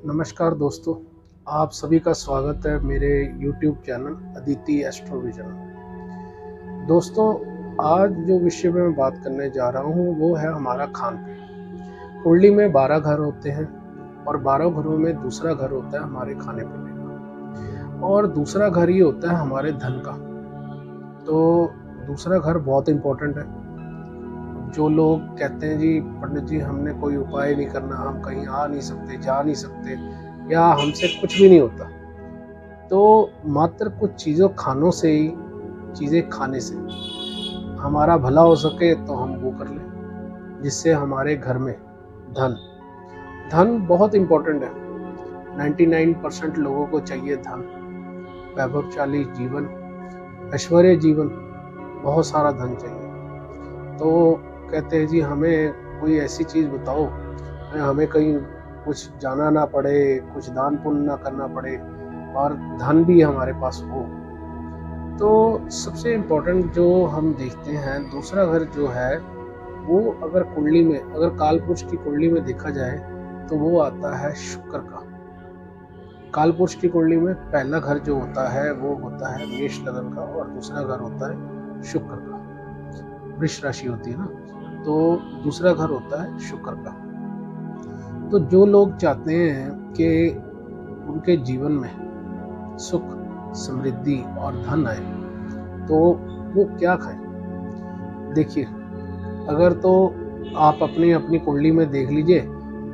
नमस्कार दोस्तों, आप सभी का स्वागत है मेरे YouTube चैनल अदिति एस्ट्रोविजन में। दोस्तों, आज जो विषय में मैं बात करने जा रहा हूँ वो है हमारा खान पीन। कुंडली में 12 घर होते हैं और 12 घरों में दूसरा घर होता है हमारे खाने पीने का, और दूसरा घर ही होता है हमारे धन का। तो दूसरा घर बहुत इम्पोर्टेंट है। जो लोग कहते हैं जी पंडित जी हमने कोई उपाय नहीं करना, हम कहीं आ नहीं सकते, जा नहीं सकते, या हमसे कुछ भी नहीं होता, तो मात्र कुछ चीज़ों खानों से ही, चीज़ें खाने से हमारा भला हो सके तो हम वो कर लें, जिससे हमारे घर में धन धन बहुत इम्पोर्टेंट है। 99% लोगों को चाहिए धन, वैभवशाली जीवन, ऐश्वर्य जीवन, बहुत सारा धन चाहिए। तो कहते हैं जी हमें कोई ऐसी चीज़ बताओ, हमें कहीं कुछ जाना ना पड़े, कुछ दान पुण्य ना करना पड़े और धन भी हमारे पास हो। तो सबसे इम्पोर्टेंट जो हम देखते हैं, दूसरा घर जो है वो अगर कुंडली में, अगर कालपुरुष की कुंडली में देखा जाए तो वो आता है शुक्र का। कालपुरुष की कुंडली में पहला घर जो होता है वो होता है मेष लगन का, और दूसरा घर होता है शुक्र का। वृष राशि होती है ना, तो दूसरा घर होता है शुक्र का। तो जो लोग चाहते हैं कि उनके जीवन में सुख, समृद्धि और धन आए, तो वो क्या खाएं? देखिए, अगर तो आप अपनी अपनी कुंडली में देख लीजिए,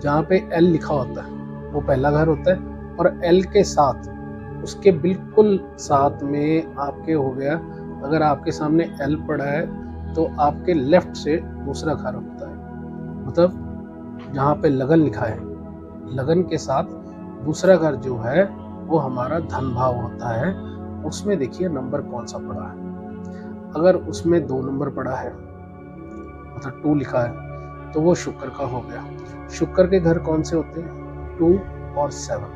जहाँ पे एल लिखा होता है वो पहला घर होता है, और एल के साथ, उसके बिल्कुल साथ में आपके हो गया, अगर आपके सामने एल पड़ा है तो आपके लेफ्ट से दूसरा घर होता है। मतलब जहाँ पे लगन लिखा है, लगन के साथ दूसरा घर जो है वो हमारा धन भाव होता है। उसमें देखिए नंबर कौन सा पड़ा है। अगर उसमें 2 नंबर पड़ा है, मतलब 2 लिखा है, तो वो शुक्र का हो गया। शुक्र के घर कौन से होते हैं? 2 और 7,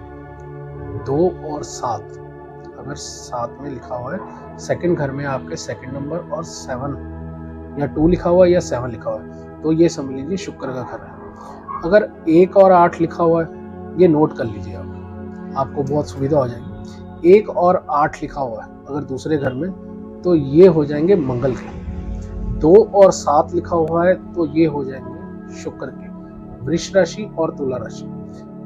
2 और 7। अगर 7 में लिखा हुआ है, सेकंड घर में आपके सेकंड नंबर और 7 या 2 लिखा हुआ है या 7 लिखा हुआ है, तो ये समझ लीजिए शुक्र का घर है। अगर 1 और 8 लिखा हुआ है, ये नोट कर लीजिए आप, आपको बहुत सुविधा हो जाएगी। 1 और 8 लिखा हुआ है अगर दूसरे घर में, तो ये हो जाएंगे मंगल के। 2 और 7 लिखा हुआ है तो ये हो जाएंगे शुक्र के, वृष राशि और तुला राशि।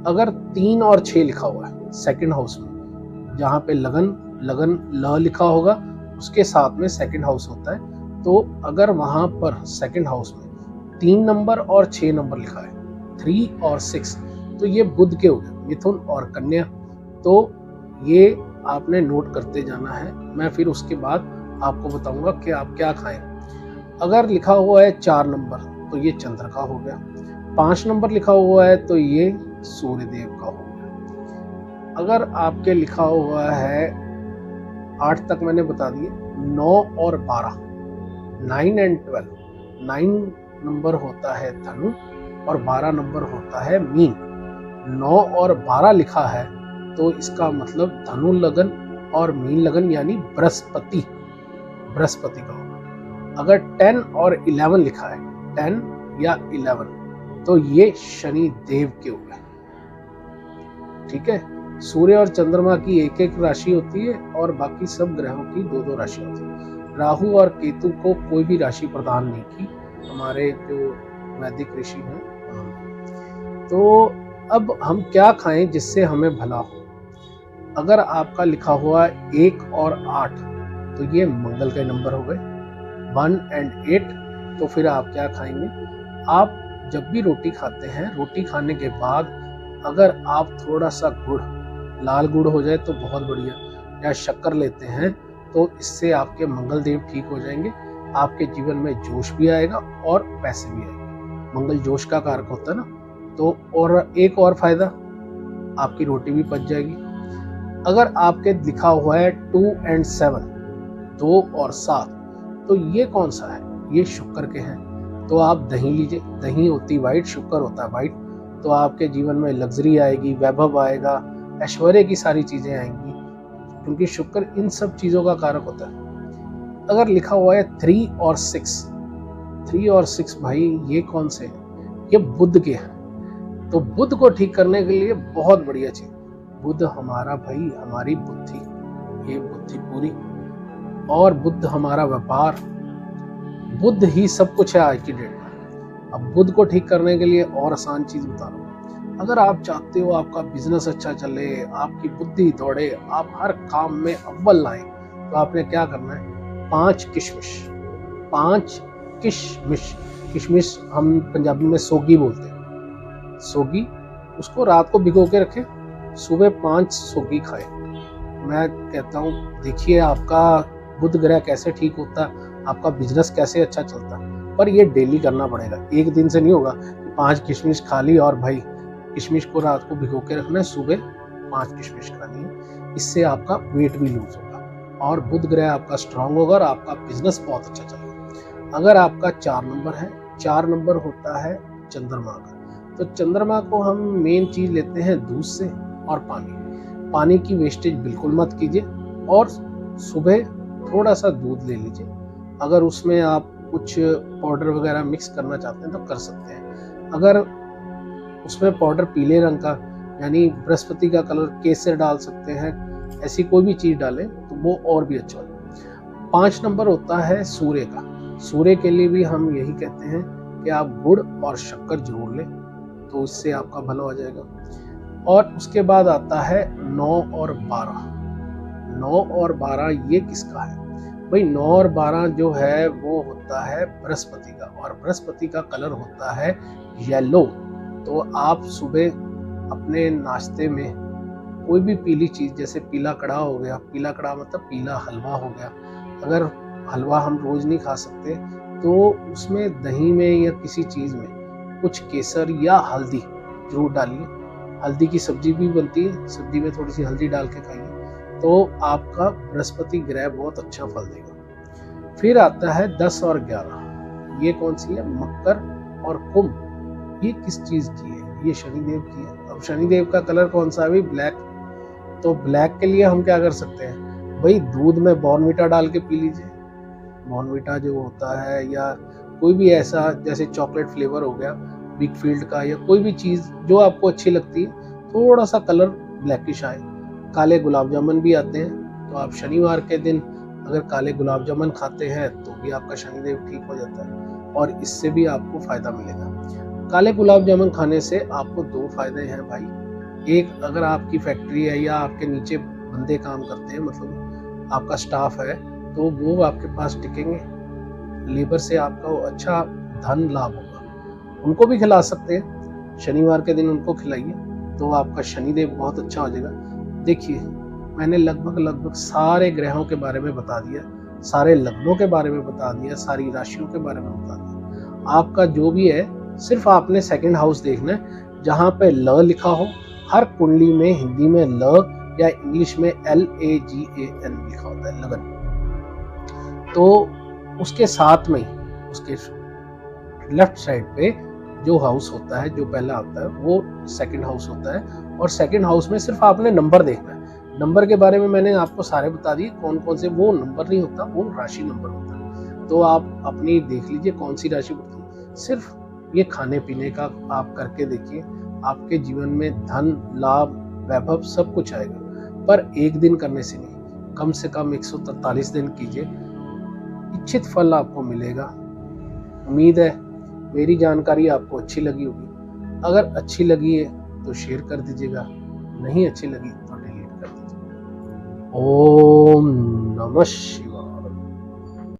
अगर 3 और 6 लिखा हुआ है सेकंड हाउस में, जहाँ पे लगन लगन ल लिखा होगा, उसके साथ में सेकंड हाउस होता है, तो अगर वहां पर सेकंड हाउस में 3 नंबर और 6 नंबर लिखा है, 3 और 6, तो ये बुध के हो गए, मिथुन और कन्या। तो ये आपने नोट करते जाना है। मैं फिर उसके बाद आपको बताऊंगा कि आप क्या खाएं। अगर लिखा हुआ है 4 नंबर तो ये चंद्र का हो गया, 5 नंबर लिखा हुआ है तो ये सूर्य देव का हो गया। अगर आपके लिखा हुआ है 8 तक मैंने बता दिए, 9 और 12, 9 एंड 12, 9 नंबर होता है धनु और 12 नंबर होता है मीन। 9 और 12 लिखा है तो इसका मतलब धनु लगन और मीन लगन, यानी बृहस्पति का होगा। अगर 10 और 11 लिखा है, 10 या 11, तो ये शनि देव के हो गए। ठीक है, सूर्य और चंद्रमा की एक एक राशि होती है और बाकी सब ग्रहों की 2-2 राशि होती है। राहु और केतु को कोई भी राशि प्रदान नहीं की हमारे जो वैदिक ऋषि हैं। तो अब हम क्या खाएं जिससे हमें भला हो? अगर आपका लिखा हुआ 1 और 8, तो ये मंगल के नंबर हो गए। 1 एंड 8, तो फिर आप क्या खाएंगे? आप जब भी रोटी खाते हैं, रोटी खाने के बाद अगर आप थोड़ा सा गुड़, लाल गुड़ हो जाए तो बहुत बढ़िया, या शक्कर लेते हैं, तो इससे आपके मंगल देव ठीक हो जाएंगे। आपके जीवन में जोश भी आएगा और पैसे भी आएंगे। मंगल जोश का कारक होता है ना। तो और एक और फायदा, आपकी रोटी भी पच जाएगी। अगर आपके लिखा हुआ है 2 एंड 7, 2 और 7, तो ये कौन सा है? ये शुक्र के हैं। तो आप दही लीजिए, दही होती वाइट, शुक्र होता है वाइट, तो आपके जीवन में लग्जरी आएगी, वैभव आएगा, ऐश्वर्य की सारी चीजें आएंगी, क्योंकि शुक्र इन सब चीजों का कारक होता है। अगर लिखा हुआ है 3 और 6, 3 और 6 भाई ये कौन से हैं? ये बुध के हैं। तो बुध को ठीक करने के लिए बहुत बढ़िया चीज, बुध हमारा भाई, हमारी बुद्धि, ये बुद्धि पूरी, और बुध हमारा व्यापार, बुध ही सब कुछ है आज की डेट में। अब बुध को ठीक करने के लिए और आसान चीज बता रहा हूँ। अगर आप चाहते हो आपका बिजनेस अच्छा चले, आपकी बुद्धि दौड़े, आप हर काम में अव्वल लाएं, तो आपने क्या करना है, 5 किशमिश, 5 किशमिश, किशमिश हम पंजाबी में सोगी बोलते हैं, सोगी, उसको रात को भिगो के रखें, सुबह 5 सोगी खाएं। मैं कहता हूँ देखिए आपका बुध ग्रह कैसे ठीक होता है, आपका बिजनेस कैसे अच्छा चलता है। पर ये डेली करना पड़ेगा, एक दिन से नहीं होगा कि 5 किशमिश खा ली और भाई किशमिश को रात को भिगो के रखना है, सुबह 5 किशमिश खानी है। इससे आपका वेट भी लूज होगा और बुध ग्रह आपका स्ट्रांग होगा और आपका बिजनेस बहुत अच्छा चलेगा। अगर आपका 4 नंबर है, 4 नंबर होता है चंद्रमा का, तो चंद्रमा को हम मेन चीज लेते हैं दूध से और पानी। पानी की वेस्टेज बिल्कुल मत कीजिए और सुबह थोड़ा सा दूध ले लीजिए। अगर उसमें आप कुछ पाउडर वगैरह मिक्स करना चाहते हैं तो कर सकते हैं। अगर उसमें पाउडर पीले रंग का यानी बृहस्पति का कलर, केसर डाल सकते हैं, ऐसी कोई भी चीज डालें तो वो और भी अच्छा होगा। 5 नंबर होता है सूर्य का। सूर्य के लिए भी हम यही कहते हैं कि आप गुड़ और शक्कर जरूर लें, तो इससे आपका भला हो जाएगा। और उसके बाद आता है 9 और 12। 9 और 12 ये किसका है भाई? 9 और 12 जो है वो होता है बृहस्पति का, और बृहस्पति का कलर होता है येलो। तो आप सुबह अपने नाश्ते में कोई भी पीली चीज, जैसे पीला कड़ा हो गया, पीला कड़ा मतलब पीला हलवा हो गया। अगर हलवा हम रोज नहीं खा सकते तो उसमें दही में या किसी चीज में कुछ केसर या हल्दी जरूर डालिए। हल्दी की सब्जी भी बनती है, सब्जी में थोड़ी सी हल्दी डाल के खाइए, तो आपका बृहस्पति ग्रह बहुत अच्छा फल देगा। फिर आता है 10 और 11। ये कौन सी है? मकर और कुंभ। ये किस चीज की है? ये शनिदेव की है। अब शनिदेव का कलर कौन सा है भाई? ब्लैक। तो ब्लैक के लिए हम क्या कर सकते हैं भाई? दूध में बॉर्नविटा डाल के पी लीजिए। बॉर्नविटा जो होता है, या कोई भी ऐसा जैसे चॉकलेट फ्लेवर हो गया वीकफील्ड का, या कोई भी चीज जो आपको अच्छी लगती है, थोड़ा सा कलर ब्लैकिश आए। काले गुलाब जामुन भी आते हैं, तो आप शनिवार के दिन अगर काले गुलाब जामुन खाते हैं तो भी आपका शनिदेव ठीक हो जाता है और इससे भी आपको फायदा मिलेगा। काले गुलाब जामुन खाने से आपको 2 फायदे हैं भाई। एक, अगर आपकी फैक्ट्री है या आपके नीचे बंदे काम करते हैं, मतलब आपका स्टाफ है, तो वो आपके पास टिकेंगे, लेबर से आपका अच्छा धन लाभ होगा। उनको भी खिला सकते हैं, शनिवार के दिन उनको खिलाइए तो आपका शनिदेव बहुत अच्छा हो जाएगा। देखिए मैंने लगभग सारे ग्रहों के बारे में बता दिया, सारे लग्नों के बारे में बता दिया, सारी राशियों के बारे में बता दिया। आपका जो भी है, सिर्फ आपने सेकंड हाउस देखना है जहाँ पे ल लिखा हो। हर कुंडली में हिंदी में ल या इंग्लिश में LAGAN लिखा होता है, लगन। तो उसके साथ में उसके लेफ्ट साइड पे जो हाउस होता है, जो पहला होता है, वो सेकंड हाउस होता है। और सेकंड हाउस में सिर्फ आपने नंबर देखना है। नंबर के बारे में मैंने आपको सारे बता दिए, कौन कौन से। वो नंबर नहीं होता, वो राशि नंबर होता है। तो आप अपनी देख लीजिए कौन सी राशि बढ़ती है। सिर्फ ये खाने पीने का आप करके देखिए, आपके जीवन में धन, लाभ, वैभव सब कुछ आएगा। पर एक दिन करने से नहीं, कम से कम 143 दिन कीजिए, इच्छित फल आपको मिलेगा। उम्मीद है मेरी जानकारी आपको अच्छी लगी होगी। अगर अच्छी लगी है तो शेयर कर दीजिएगा, नहीं अच्छी लगी तो डिलीट कर दीजिएगा। ओम नमः शिवाय।